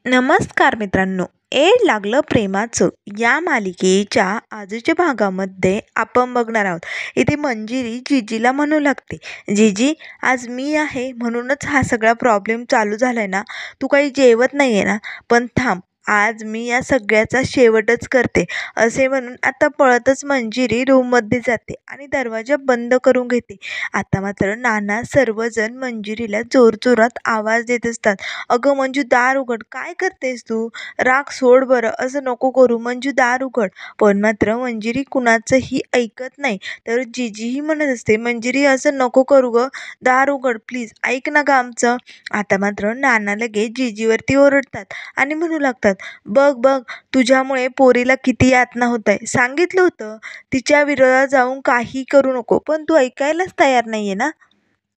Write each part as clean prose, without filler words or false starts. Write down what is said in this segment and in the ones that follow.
नमस्कार मित्रांनो. एड लागलं प्रेमाचं या मालिकेच्या आजच्या भागामध्ये आपण बघणार आहोत. इथे मंजिरी जिजीला म्हणू लागते, जिजी आज मी आहे म्हणूनच हा सगळा प्रॉब्लेम चालू झालाय ना. तू काही जेवत नाही आहे ना, पण थांब, आज मी या सगळ्याचा शेवटच करते. असे म्हणून आता पळतच मंजिरी रूममध्ये जाते आणि दरवाजा बंद करून घेते. आता मात्र नाना सर्वजण मंजिरीला जोरजोरात आवाज देत असतात. अगं मंजू, दार उघड, काय करतेस तू? राग सोड बरं, असं नको करू. मंजू, दार उघड. पण मात्र मंजिरी कुणाचंही ऐकत नाही. तर जिजीही म्हणत असते, मंजिरी असं नको करू गं, दार उघड प्लीज, ऐक ना गं आमचं. आता मात्र नाना लगेच जिजीवरती ओरडतात आणि म्हणू लागतात, बघ बघ, तुझ्यामुळे पोरीला किती यातना होत आहे. सांगितलं होतं तिच्या विरोधात जाऊन काही करू नको, पण तू ऐकायलाच तयार नाहीये ना.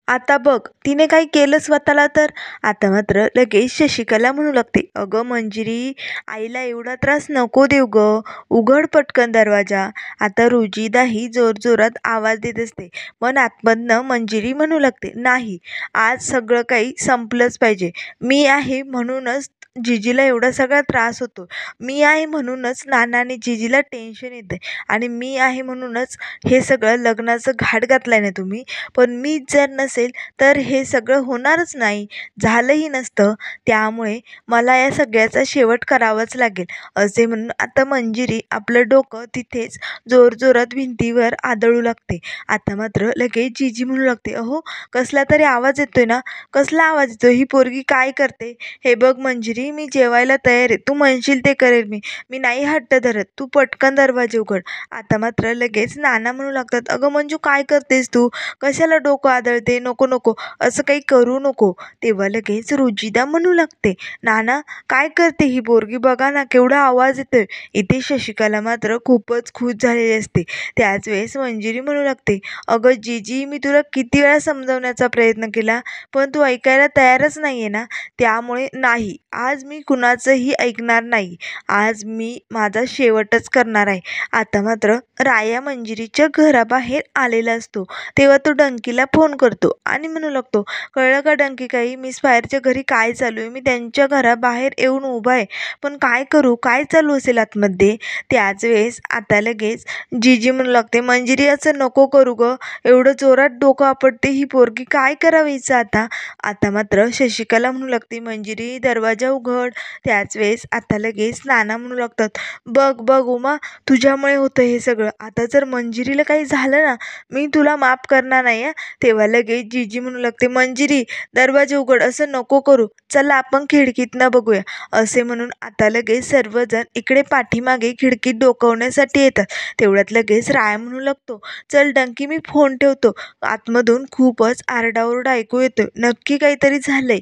आता बघ, तिने काही केलं स्वतःला तर. आता मात्र लगेच शशिकला म्हणू लागते, अगं मंजिरी, आईला एवढा त्रास नको देऊ गं, उघड पटकन दरवाजा. आता रुजिदाही जोरजोरात आवाज देत असते. पण आतमधनं मंजिरी म्हणू लागते, नाही, आज सगळं काही संपलंच पाहिजे. मी आहे म्हणूनच जिजीला एवढा सगळा त्रास होतो. मी आहे म्हणूनच नाना आणि जिजीला टेन्शन येते. आणि मी आहे म्हणूनच हे सगळं लग्नाचं घाट घातलंय ना तुम्ही. पण मीच जर नसेल तर हे सगळं होणारच नाही, झालंही नसतं. त्यामुळे मला या सगळ्याचा शेवट करावाच लागेल. असे म्हणून आता मंजिरी आपलं डोकं तिथेच जोरजोरात भिंतीवर आदळू लागते. आता मात्र लगेच जिजी म्हणू लागते, अहो, कसला तरी आवाज येतोय ना. कसला आवाज येतोय? ही पोरगी काय करते? हे बघ मंजिरी, मी जेवायला तयार आहे, तू म्हणशील ते करेल मी. मी नाही हट्ट धरत, तू पटकन दरवाजे उघड. आता मात्र लगेच नाना म्हणू लागतात, अगं मंजू, काय करतेस तू? कशाला डोकं आदळते? नको नको, असं काही करू नको. तेव्हा लगेच रुजिदा म्हणू लागते, नाना, काय करते ही पोरगी? बघा ना केवढा आवाज येतोय. इथे शशिकला मात्र खूपच खुश झालेली असते. त्याच वेळेस मंजिरी म्हणू लागते, अगं जिजी, मी तुला किती वेळा समजावण्याचा प्रयत्न केला, पण तू ऐकायला तयारच नाहीये ना. त्यामुळे नाही, आज मी कुणाचंही ऐकणार नाही. आज मी माझा शेवटच करणार आहे. आता मात्र राया मंजिरीच्या घराबाहेर आलेला असतो. तेव्हा तो डंकीला फोन करतो आणि म्हणू लागतो, कळलं का डंकी, काही मिस फायरच्या घरी काय चालू आहे? मी त्यांच्या घराबाहेर येऊन उभा आहे, पण काय करू? काय चालू असेल आतमध्ये? त्याच वेळेस आता लगेच जिजी म्हणू लागते, मंजिरी असं नको करू गं, एवढं जोरात डोकं आपटते ही पोरगी, काय करावं हिचं आता. आता मात्र शशिकला म्हणू लागते, मंजिरी, दरवाजा उघड. त्याच वेळेस आता लगेच नाना म्हणू लागतात, बघ बघ उमा, तुझ्यामुळे होतं हे सगळं. आता जर मंजिरीला काही झालं ना, मी तुला माफ करणार नाही. तेव्हा लगेच जिजी म्हणू लागते, मंजिरी, दरवाजा उघड, असं नको करू, चला आपण खिडकीतनं बघूया. असे म्हणून आता लगेच सर्वजण इकडे पाठीमागे खिडकीत डोकावण्यासाठी येतात. तेवढ्यात लगेच राया म्हणू लागतो, चल डंकी, मी फोन ठेवतो. आतमधून खूपच आरडाओरडा ऐकू येतोय, नक्की काहीतरी झालंय.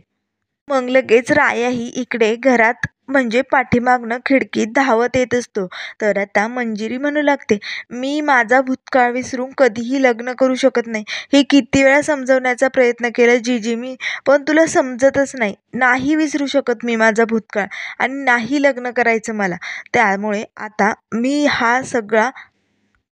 मग लगेच रायाही इकडे घरात म्हणजे पाठीमागनं खिडकीत धावत येत असतो. तर आता मंजिरी म्हणू लागते, मी माझा भूतकाळ विसरून कधीही लग्न करू शकत नाही. हे किती वेळा समजवण्याचा प्रयत्न केला जिजी मी, पण तुला समजतच नाही. नाही विसरू शकत मी माझा भूतकाळ आणि नाही लग्न करायचं मला. त्यामुळे आता मी हा सगळा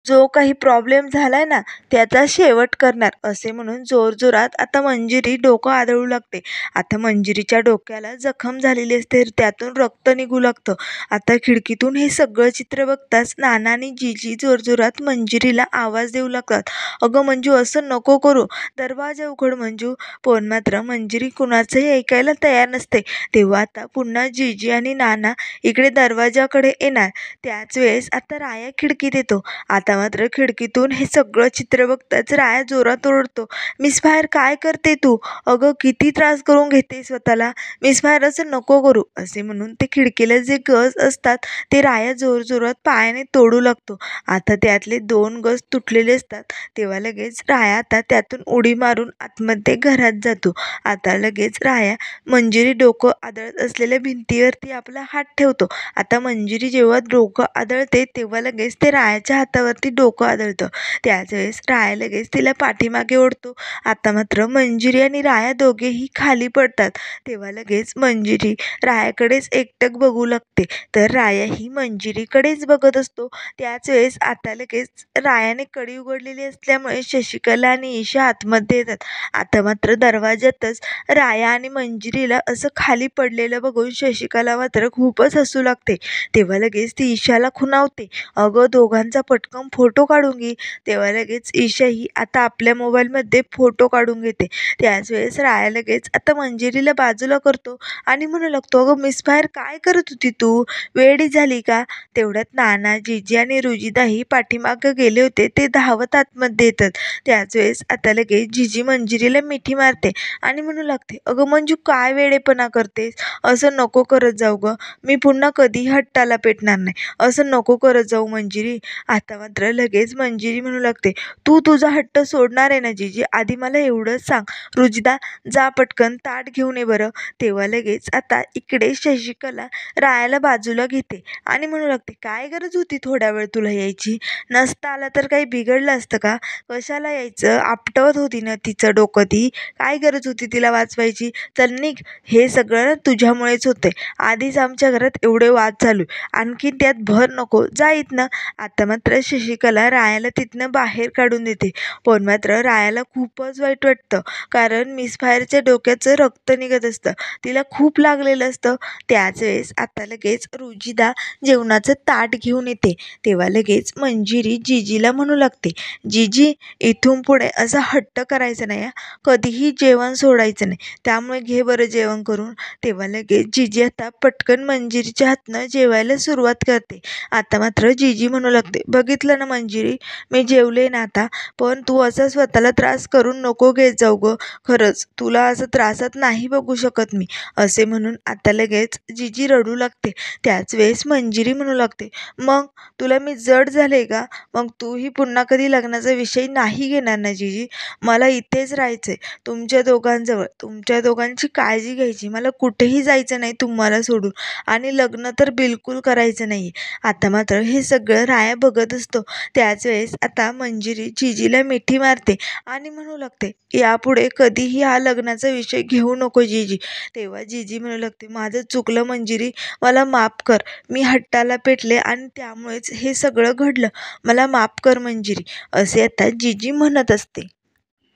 जो काही प्रॉब्लेम झालाय ना, त्याचा शेवट करणार. असे म्हणून जोरजोरात आता मंजिरी डोकं आदळू लागते. आता मंजिरीच्या डोक्याला जखम झालेली असते, त्यातून रक्त निघू लागतं. आता खिडकीतून हे सगळं चित्र बघताच नाना आणि जिजी जोरजोरात मंजिरीला आवाज देऊ लागतात, अगं मंजू, असं नको करू, दरवाजा उघड मंजू. पण मात्र मंजिरी कुणाचंही ऐकायला तयार नसते. तेव्हा आता पुन्हा जिजी आणि नाना इकडे दरवाजाकडे येणार. त्याच वेळेस आता राया खिडकीत येतो. आता मात्र खिडकीतून हे सगळं चित्र बघताच राया जोरात ओरडतो, मिस फायर, काय करते तू? अगं किती त्रास करून घेते स्वतःला. मिस फायर, असं नको करू. असे म्हणून ते खिडकीला जे गज असतात ते राया जोरजोरात पायाने तोडू लागतो. आता त्यातले 2 गज तुटलेले असतात. तेव्हा लगेच राया आता त्यातून उडी मारून आतमध्ये घरात जातो. आता लगेच राया मंजिरी डोकं आदळत असलेल्या भिंतीवरती आपला हात ठेवतो. आता मंजिरी जेव्हा डोकं आदळते तेव्हा लगेच ते रायाच्या हातावरती वरती डोकं आदळतं. त्याच वेळेस राया लगेच तिला पाठीमागे ओढतो. आता मात्र मंजिरी आणि राया दोघेही खाली पडतात. तेव्हा लगेच मंजिरी रायाकडेच एकटक बघू लागते, तर रायाही मंजिरीकडेच बघत असतो. त्याच वेळेस आता लगेच रायाने कडी उघडलेली असल्यामुळे शशिकला आणि ईशा आतमध्ये येतात. आता मात्र दरवाज्यातच राया आणि मंजिरीला असं खाली पडलेलं बघून शशिकला मात्र खूपच हसू लागते. तेव्हा लगेच ती ईशाला खुणावते, अगं दोघांचा पटकन फोटो काढून घे. तेव्हा लगेच ईशाही आता आपल्या मोबाईलमध्ये फोटो काढून घेते. त्याच वेळेस राया लगेच आता मंजिरीला बाजूला करतो आणि म्हणू लागतो, अगं मिसफायर काय करत होती तू? वेडी झाली का? तेवढ्यात नाना, जीजी आणि रुजिदाही पाठीमागं गेले होते ते धावत आतमध्ये येतात. त्याच वेळेस आता लगेच जीजी मंजिरीला मिठी मारते आणि म्हणू लागते, अगं मंजू काय वेडेपणा करतेस? असं नको करत जाऊ गं, मी पुन्हा कधीही हट्टाला पेटणार नाही. असं नको करत जाऊ मंजिरी. आता मात्र लगेच मंजिरी म्हणू लागते, तू तुझा हट्ट सोडणार आहे ना जीजी? आधी मला एवढंच सांग. रुजिदा जा पटकन ताट घेऊन ये बरं. तेव्हा लगेच आता इकडे शशिकला रायाला बाजूला घेते आणि म्हणू लागते, काय गरज होती थोड्या वेळ तुला यायची? नसता आला तर काही बिघडलं असतं का? कशाला यायचं? आपटवत होती ना तिचं डोकं ती. काय गरज होती तिला वाचवायची? चल निघ. हे सगळं तुझ्यामुळेच होतंय. आधीच आमच्या घरात एवढे वाद चालू, आणखीन त्यात भर नको. जा इथनं. आता मात्र शशिकला रायाला तिथनं बाहेर काढून देते. पण मात्र रायाला खूपच वाईट वाटतं, कारण मिसफायरच्या डोक्याचं रक्त निघत असतं. तिला खूप लागलेलं असतं. त्याच वेळेस आता लगेच रुजिदा जेवणाचं ताट घेऊन येते. तेव्हा लगेच मंजिरी जीजीला म्हणू लागते, जीजी इथून पुढे असा हट्ट करायचा नाही हा. कधीही जेवण सोडायचं नाही. त्यामुळे घे बरं जेवण करून. तेव्हा लगेच जीजी आता पटकन मंजिरीच्या हातनं जेवायला सुरुवात करते. आता मात्र जीजी म्हणू लागते, बघितलं ना मंजिरी, मी जेवले ना आता, पण तू असा स्वतःला त्रास करून नको घेत जाऊ गं. खरंच तुला असं त्रासात नाही बघू शकत मी. असे म्हणून आता लगेच जीजी रडू लागते. त्याच वेळेस मंजिरी म्हणू लागते, मग तुला मी जड झाले का? मग तूही पुन्हा कधी लग्नाचा विषय नाही घेणार ना जीजी? मला इथेच राहायचंय तुमच्या दोघांजवळ. तुमच्या दोघांची काळजी घ्यायची. मला कुठेही जायचं नाही तुम्हाला सोडून, आणि लग्न तर बिलकुल करायचं नाही. आता मात्र हे सगळं राया बघत असतो. त्याच वेळेस आता मंजिरी जीजीला मिठी मारते आणि म्हणू लागते, यापुढे कधीही हा लग्नाचा विषय घेऊ नको जीजी. तेव्हा जीजी म्हणू लागते, माझं चुकलं मंजिरी, मला माफ कर. मी हट्टाला पेटले आणि त्यामुळेच हे सगळं घडलं. मला माफ कर मंजिरी. असे आता जीजी म्हणत असते.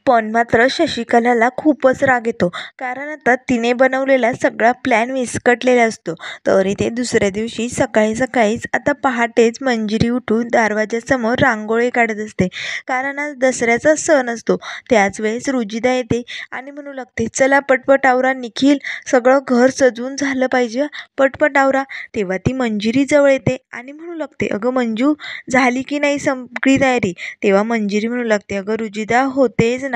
पण मात्र शशिकलाला खूपच राग येतो, कारण आता तिने बनवलेला सगळा प्लॅन विस्कटलेला असतो. तर इथे दुसऱ्या दिवशी सकाळी सकाळीच आता पहाटेच मंजिरी उठून दरवाजासमोर रांगोळी काढत असते, कारण आज दसऱ्याचा सण असतो. त्याच वेळेस रुजिदा येते आणि म्हणू लागते, चला पटपट आवरा निखिल, सगळं घर सजवून झालं पाहिजे, पटपट आवरा. तेव्हा ती मंजिरी जवळ येते आणि म्हणू लागते, अगं मंजू, झाली की नाही सगळी तयारी? तेव्हा मंजिरी म्हणू लागते, अगं रुजिदा, होतेच ना.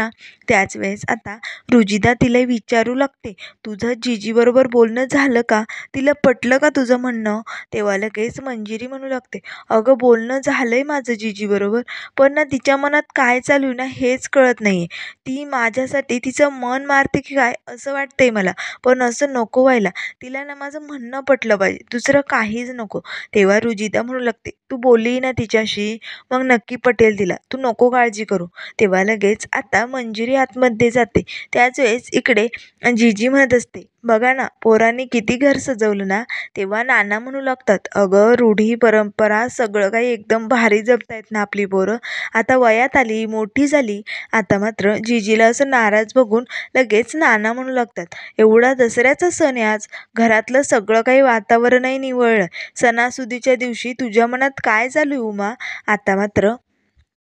त्याच वेळेस आता रुजिदा तिला विचारू लागते, तुझं जीजीबरोबर बोलणं झालं का? तिला पटलं का तुझं म्हणणं? तेव्हा लगेच मंजिरी म्हणू लागते, अगं बोलणं झालंय माझं जीजीबरोबर, पण ना तिच्या मनात काय चालू आहे ना हेच कळत नाहीये. ती माझ्यासाठी तिचं मन मारते की काय असं वाटतंय मला. पण असं नको व्हायला. तिला ना माझं म्हणणं पटलं पाहिजे, दुसरं काहीच नको. तेव्हा रुजिदा म्हणू लागते, तू बोलली ना तिच्याशी, मग नक्की पटेल तिला, तू नको काळजी करू. तेव्हा लगेच आता मंजिरी आतमध्ये जाते. त्याच वेळेस इकडे जीजी म्हणत असते, बघा ना पोरांनी किती घर सजवलं ना. तेव्हा नाना म्हणू लागतात, अगं रूढी परंपरा सगळं काही एकदम भारी जपतायत ना आपली पोरं. आता वयात आली, मोठी झाली. आता मात्र जीजीला असं नाराज बघून लगेच नाना म्हणू लागतात, एवढा दसऱ्याचा सण आहे आज, घरातलं सगळं काही वातावरणही निवळलं. सणासुदीच्या दिवशी तुझ्या मनात काय चालू आहे उमा? आता मात्र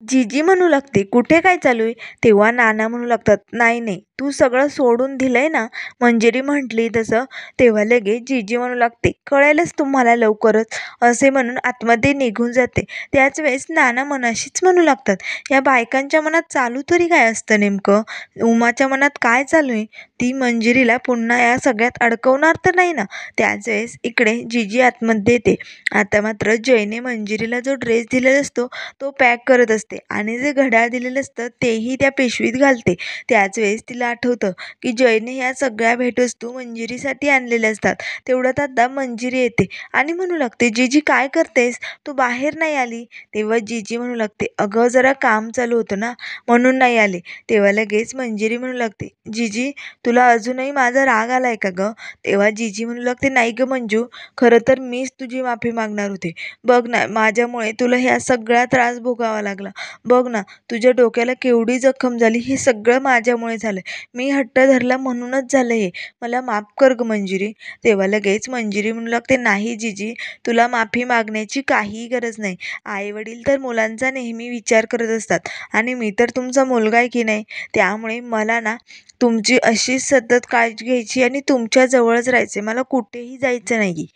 जीजी म्हणू लागते, कुठे काय चालू आहे? तेव्हा नाना म्हणू लागतात, नाही नाही, तू सगळं सोडून दिलंय ना. मंजिरी म्हटली तसं. तेव्हा लगेच जीजी म्हणू लागते, कळेलच तुम्हाला लवकरच. असे म्हणून आतमध्ये निघून जाते. त्याच वेळेस नाना मनाशीच म्हणू लागतात, या बायकांच्या मनात चालू तरी काय असतं नेमकं? उमाच्या मनात काय चालू आहे? ती मंजिरीला पुन्हा या सगळ्यात अडकवणार तर नाही ना. त्याच वेळेस इकडे जीजी आतमध्ये येते. आता मात्र जयने मंजिरीला जो ड्रेस दिलेला असतो तो पॅक करत असते. असते आणि जे घड्याळ दिलेलं असतं तेही त्या पिशवीत घालते. त्याच वेळेस तिला आठवतं की जयने ह्या सगळ्या भेटवस्तू मंजिरीसाठी आणलेल्या असतात. तेवढ्यात आता मंजिरी येते आणि म्हणू लागते, "जीजी काय करतेस? तू बाहेर नाही आली?" तेव्हा जीजी म्हणू लागते, "अगं जरा काम चालू होतं ना म्हणून नाही आले." तेव्हा लगेच मंजिरी म्हणू लागते, "जीजी तुला अजूनही माझा राग आलाय का गं?" तेव्हा जीजी म्हणू लागते, "नाही गं मंजू, खरं तर मीच तुझी माफी मागणार होते. बघ ना माझ्यामुळे तुला ह्या सगळा त्रास भोगावा लागला. बघ ना तुझ्या डोक्याला केवढी जखम झाली. हे सगळं माझ्यामुळे झालं. मी हट्ट धरला म्हणूनच झालं हे. मला माफ कर गं मंजिरी." तेव्हा लगेच मंजिरी म्हणू लागते, "नाही जीजी, तुला माफी मागण्याची काहीही गरज नाही. आई-वडील तर मुलांचा नेहमी विचार करत असतात आणि मी तर तुमचा मुलगा आहे की नाही. त्यामुळे मला ना तुमची अशीच सतत काळजी घ्यायची आणि तुमच्या जवळच राहायचे. मला कुठेही जायचं नाही."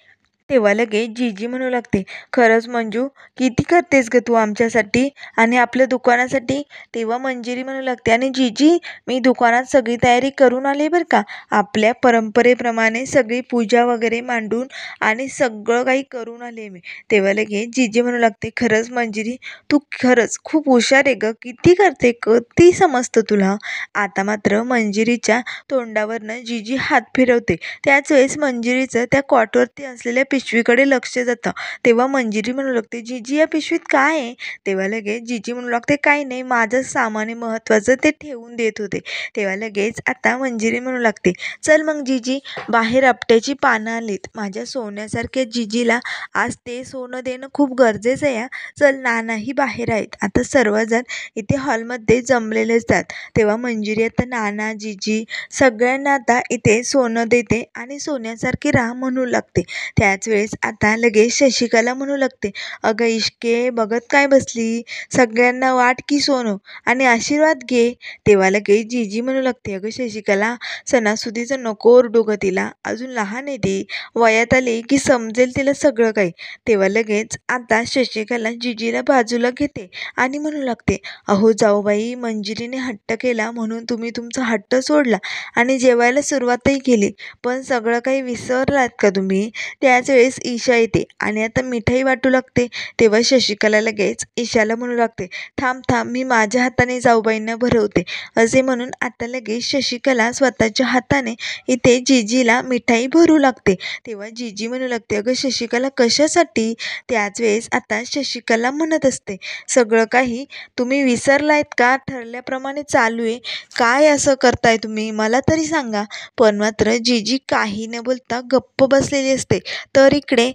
तेव्हा लगेच जीजी म्हणू लागते, "खरंच मंजू, किती करतेस गं तू आमच्यासाठी आणि आपल्या दुकानासाठी?" तेव्हा मंजिरी म्हणू लागते, "आणि जीजी, मी दुकानात सगळी तयारी करून आले बरं का. आपल्या परंपरेप्रमाणे सगळी पूजा वगैरे मांडून आणि सगळं काही करून आले मी." तेव्हा लगेच जीजी म्हणू लागते, "खरंच मंजिरी, तू खरंच खूप हुशार आहे गं. किती करते, किती समजतं तुला." आता मात्र मंजिरीच्या तोंडावरनं जीजी हात फिरवते. त्याच वेळेस मंजिरीचं त्या कॉटवरती असलेल्या पिशवीकडे लक्ष जातं. तेव्हा मंजिरी म्हणू लागते, "जीजी या पिशवीत काय आहे?" तेव्हा लगेच जीजी म्हणू लागते, "काही नाही, माझं सामान आहे महत्त्वाचं, ते ठेवून देत होते." तेव्हा लगेच आता मंजिरी म्हणू लागते, "चल मग जीजी, बाहेर आपट्याची पानं आलीत. माझ्या सोन्यासारख्या जीजीला आज ते सोनं देणं खूप गरजेचं आहे. चल, नानाही बाहेर आहेत." आता सर्वजण इथे हॉलमध्ये जमलेले असतात. तेव्हा मंजिरी आता नाना, जीजी सगळ्यांना आता इथे सोनं देते आणि सोन्यासारखी राहा म्हणू लागते. त्याच वेळेस आता लगेच शशिकला म्हणू लागते, "अगं इश्के, बघत काय बसली? सगळ्यांना वाट की सोनं आणि आशीर्वाद घे." तेव्हा लगेच जीजी म्हणू लागते, "अगं शशिकला, सणासुदीचं नको ओरडू गं तिला. अजून लहान आहे ती. वयात आली की समजेल तिला सगळं काही." तेव्हा लगेच आता शशिकला जीजीला बाजूला घेते आणि म्हणू लागते, "अहो जाऊबाई, मंजिरीने हट्ट केला म्हणून तुम्ही तुमचा हट्ट सोडला आणि जेवायला सुरुवातही केली. पण सगळं काही विसरलात का तुम्ही?" त्याच वेळेस ईशा येते आणि आता मिठाई वाटू लागते. तेव्हा शशिकला लगेच ईशाला म्हणू लागते, "थांब थांब, मी माझ्या हाताने जाऊबाईंना भरवते." असे म्हणून आता लगेच शशिकला स्वतःच्या हाताने इथे जीजीला मिठाई भरू लागते. तेव्हा जीजी म्हणू लागते, "अगं शशिकला, कशासाठी?" त्याच वेळेस आता शशिकला म्हणत असते, "सगळं काही तुम्ही विसरलायत का? ठरल्याप्रमाणे चालू आहे. काय असं करताय तुम्ही? मला तरी सांगा." पण मात्र जीजी काही न बोलता गप्प बसलेली असते. तर इकडे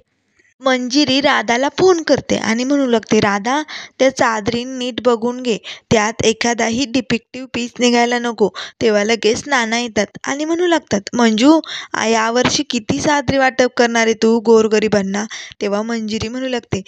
मंजिरी राधाला फोन करते आणि म्हणू लागते, "राधा, त्या चादरी नीट बघून घे. त्यात एखादाही डिफेक्टिव्ह पीस निघायला नको." तेव्हा लगेच नाना येतात आणि म्हणू लागतात, "मंजू, यावर्षी किती चादरी वाटप करणार आहे तू गोरगरिबांना?" तेव्हा मंजिरी म्हणू लागते,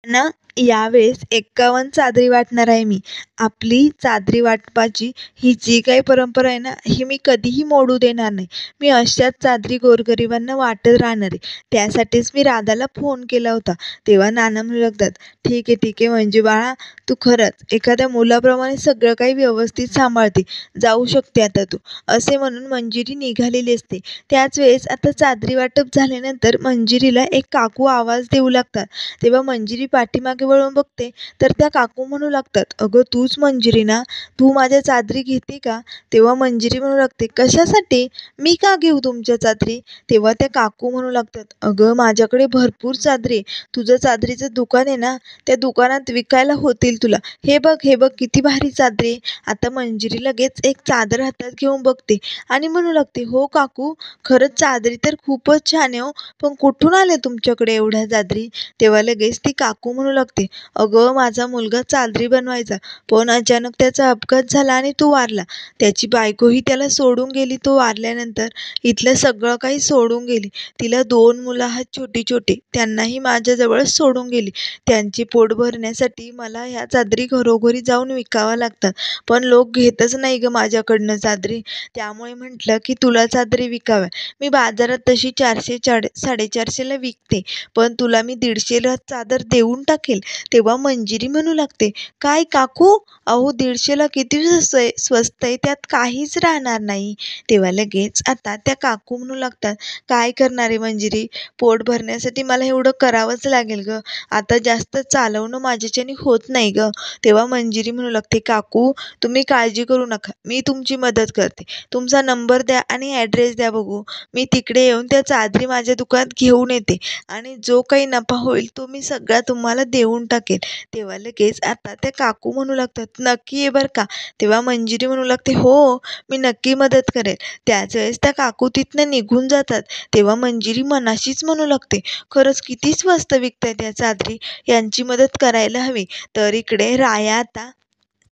ना यावेळेस 51 चादरी वाटणार आहे मी. आपली चादरी वाटपाची ही जी काही परंपरा आहे ना, ही मी कधीही मोडू देणार नाही. मी अशाच चादरी गोरगरिबांना वाटत राहणार आहे. त्यासाठीच मी राधाला फोन केला होता." तेव्हा नाना म्हणू लागतात, "ठीक आहे, ठीक आहे मंजू बाळा, तू खरंच एखाद्या मुलाप्रमाणे सगळं काही व्यवस्थित सांभाळते. जाऊ शकते आता तू." असे म्हणून मंजिरी निघालेली असते. त्याच वेळेस आता चादरी वाटप झाल्यानंतर मंजिरीला एक काकू आवाज देऊ लागतात. तेव्हा मंजिरी पाठीमागे वळून बघते तर त्या काकू म्हणू लागतात, "अगं तूच मंजिरी ना? तू माझ्या चादरी घेते का?" तेव्हा मंजिरी म्हणू लागते, "कशासाठी? मी का घेऊ तुमच्या चादरी?" तेव्हा त्या काकू म्हणू लागतात, "अगं माझ्याकडे भरपूर चादरी आहे. तुझं चादरीचं दुकान आहे ना, त्या दुकानात विकायला होतील तुला. हे बघ, हे बघ किती भारी चादरी आहे." आता मंजिरी लगेच एक चादर हातात घेऊन बघते आणि म्हणू लागते, "हो काकू, खरंच चादरी तर खूपच छान आहे हो. पण कुठून आल्या तुमच्याकडे एवढ्या चादरी?" तेव्हा लगेच ती काकू म्हणू लागते, "अगं माझा मुलगा चादरी बनवायचा, पण अचानक त्याचा अपघात झाला आणि तो वारला. त्याची बायकोही त्याला सोडून गेली. तो वारल्यानंतर इथलं सगळं काही सोडून गेली. तिला 2 मुलं आहेत छोटी छोटी. त्यांनाही माझ्याजवळच सोडून गेली. त्यांचे पोट भरण्यासाठी मला ह्या चादरी घरोघरी जाऊन विकाव्या लागतात. पण लोक घेतच नाही गं माझ्याकडनं चादरी. त्यामुळे म्हटलं की तुला चादरी विकाव्या. मी बाजारात तशी 400 450ला विकते, पण तुला मी 150ला चादर देऊन टाकेल." लागेल. तेव्हा मंजिरी म्हणू लागते, काय काकू, अहो 150ला किती स्वस्त आहे, त्यात काहीच राहणार नाही. तेव्हा लगेच आता त्या काकू म्हणू लागतात, काय करणार आहे मंजिरी, पोट भरण्यासाठी मला एवढं करावंच लागेल गं. आता जास्त चालवणं माझ्याच्याने होत नाही गं. तेव्हा मंजिरी म्हणू लागते, काकू तुम्ही काळजी करू नका, मी तुमची मदत करते. तुमचा नंबर द्या आणि ॲड्रेस द्या बघू. मी तिकडे येऊन त्या चादरी माझ्या दुकानात घेऊन येते आणि जो काही नफा होईल तो मी सगळा तुम्हाला देऊन टाकेन. तेव्हा लगेच आता त्या काकू म्हणू लागतात, नक्की आहे बरं का. तेव्हा मंजिरी म्हणू लागते, हो मी नक्की मदत करेन. त्याच वेळेस त्या काकू तिथनं निघून जातात. तेव्हा मंजिरी मनाशीच म्हणू लागते, खरंच किती स्वस्त विकतायत या चादरी, यांची मदत करायला हवी. तर इकडे राया आता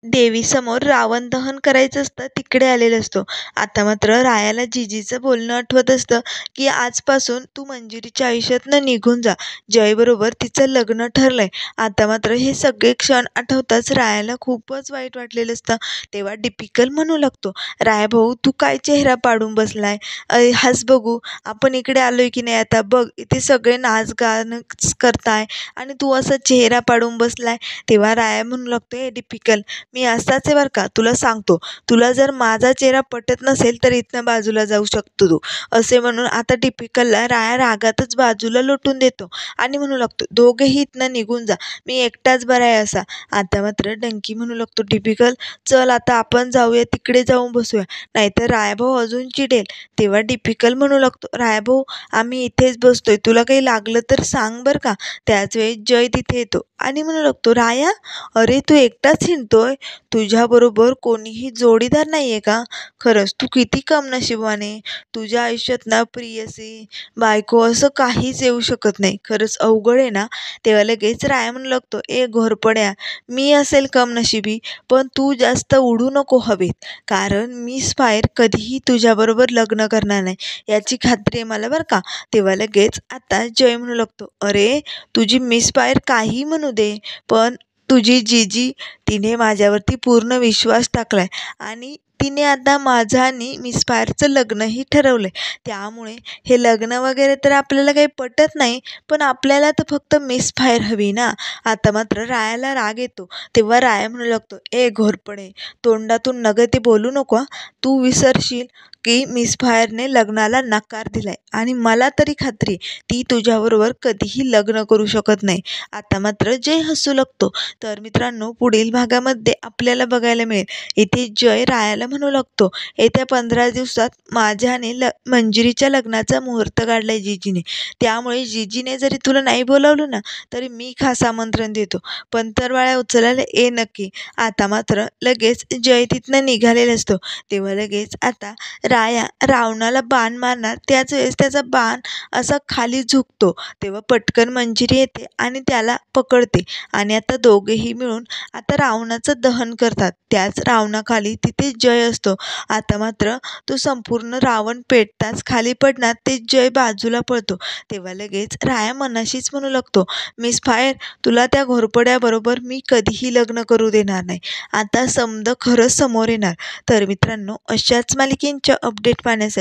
देवीसमोर रावण दहन करायचं असतं तिकडे आलेला असतो. आता मात्र रायाला जिजीचं बोलणं आठवत असतं, की आजपासून तू मंजिरीच्या आयुष्यातनं निघून जा, जयबरोबर तिचं लग्न ठरलंय. आता मात्र हे सगळे क्षण आठवताच रायाला खूपच वाईट वाटलेलं असतं. तेव्हा डिपिकल म्हणू लागतो, राया भाऊ तू काय चेहरा पाडून बसलाय, हस बघू, आपण इकडे आलोय की नाही, आता बघ इथे सगळे नाच गाणं करताय आणि तू असा चेहरा पाडून बसलाय. तेव्हा राया म्हणू लागतो, ए डिपिकल मी असाच आहे बरं का, तुला सांगतो, तुला जर माझा चेहरा पटत नसेल तर इथनं बाजूला जाऊ शकतो तू, असे म्हणून आता डिपिकलला राया रागातच बाजूला लोटून देतो आणि म्हणू लागतो, दोघेही इथनं निघून जा, मी एकटाच बरा आहे असा. आता मात्र डंकी म्हणू लागतो, डिपिकल चल आता आपण जाऊया, तिकडे जाऊन बसूया, नाहीतर रायाभाऊ अजून चिडेल. तेव्हा डिपिकल म्हणू लागतो, रायाभाऊ आम्ही इथेच बसतोय, तुला काही लागलं तर सांग बरं का. त्याच वेळी जय तिथे येतो आणि म्हणू लागतो, राया अरे तू एकटाच हिंडतोय, तुझ्याबरोबर कोणीही जोडीदार नाही आहे का? खरंच तू किती कमनशिबाने, तुझ्या आयुष्यात ना प्रियसी, बायको असं काहीच येऊ शकत नाही, खरंच अवघड आहे ना. तेव्हा लगेच राया म्हणू लागतो, ए घोरपड्या, मी असेल कमनशिबी पण तू जास्त उडू नको हवेत, कारण मिस फायर कधीही तुझ्याबरोबर लग्न करणार नाही याची खात्री आहे मला बरं का. तेव्हा लगेच आता जय म्हणू लागतो, अरे तुझी मिस फायर काही म्हणू दे, पण तुझी जीजी तिने माझ्यावरती पूर्ण विश्वास टाकलाय आणि तिने आता माझं आणि मिस फायरचं लग्नही ठरवलंय. त्यामुळे हे लग्न वगैरे तर आपल्याला काही पटत नाही, पण आपल्याला तर फक्त मिस फायर हवी ना. आता मात्र रायाला राग येतो. तेव्हा राया म्हणू लागतो, ए घोरपडे, तोंडातून नग ते बोलू नको, तू विसरशील की मिस फायरने लग्नाला नकार दिलाय आणि मला तरी खात्री ती तुझ्याबरोबर कधीही लग्न करू शकत नाही. आता मात्र जय हसू लागतो. तर मित्रांनो पुढील भागामध्ये आपल्याला बघायला मिळेल, इथे जय रायाला म्हणू लागतो, येत्या 15 दिवसात माझ्याने मंजिरीच्या लग्नाचा मुहूर्त काढलाय जीजीने, त्यामुळे जीजीने जरी तुला नाही बोलावलं ना तरी मी खास आमंत्रण देतो, पण तरवाळ्या उचलायला ये नक्की. आता मात्र लगेच जय तिथनं निघालेला असतो. तेव्हा लगेच आता राया रावणाला बाण मारणार, त्याच वेळेस त्याचा बाण असा खाली झुकतो. तेव्हा पटकन मंजिरी येते आणि त्याला पकडते आणि आता दोघेही मिळून आता रावणाचं दहन करतात. त्याच रावणाखाली तिथे जय असतो. आता मात्र तो संपूर्ण रावण पेटताच खाली पडणार, ते जय बाजूला पळतो. तेव्हा लगेच राया मनाशीच म्हणू लागतो, मिस फायर तुला त्या घोरपड्याबरोबर मी कधीही लग्न करू देणार नाही, आता समद खरंच समोर येणार. तर मित्रांनो अशाच मालिकेंच्या अपडेट पाहण्यासाठी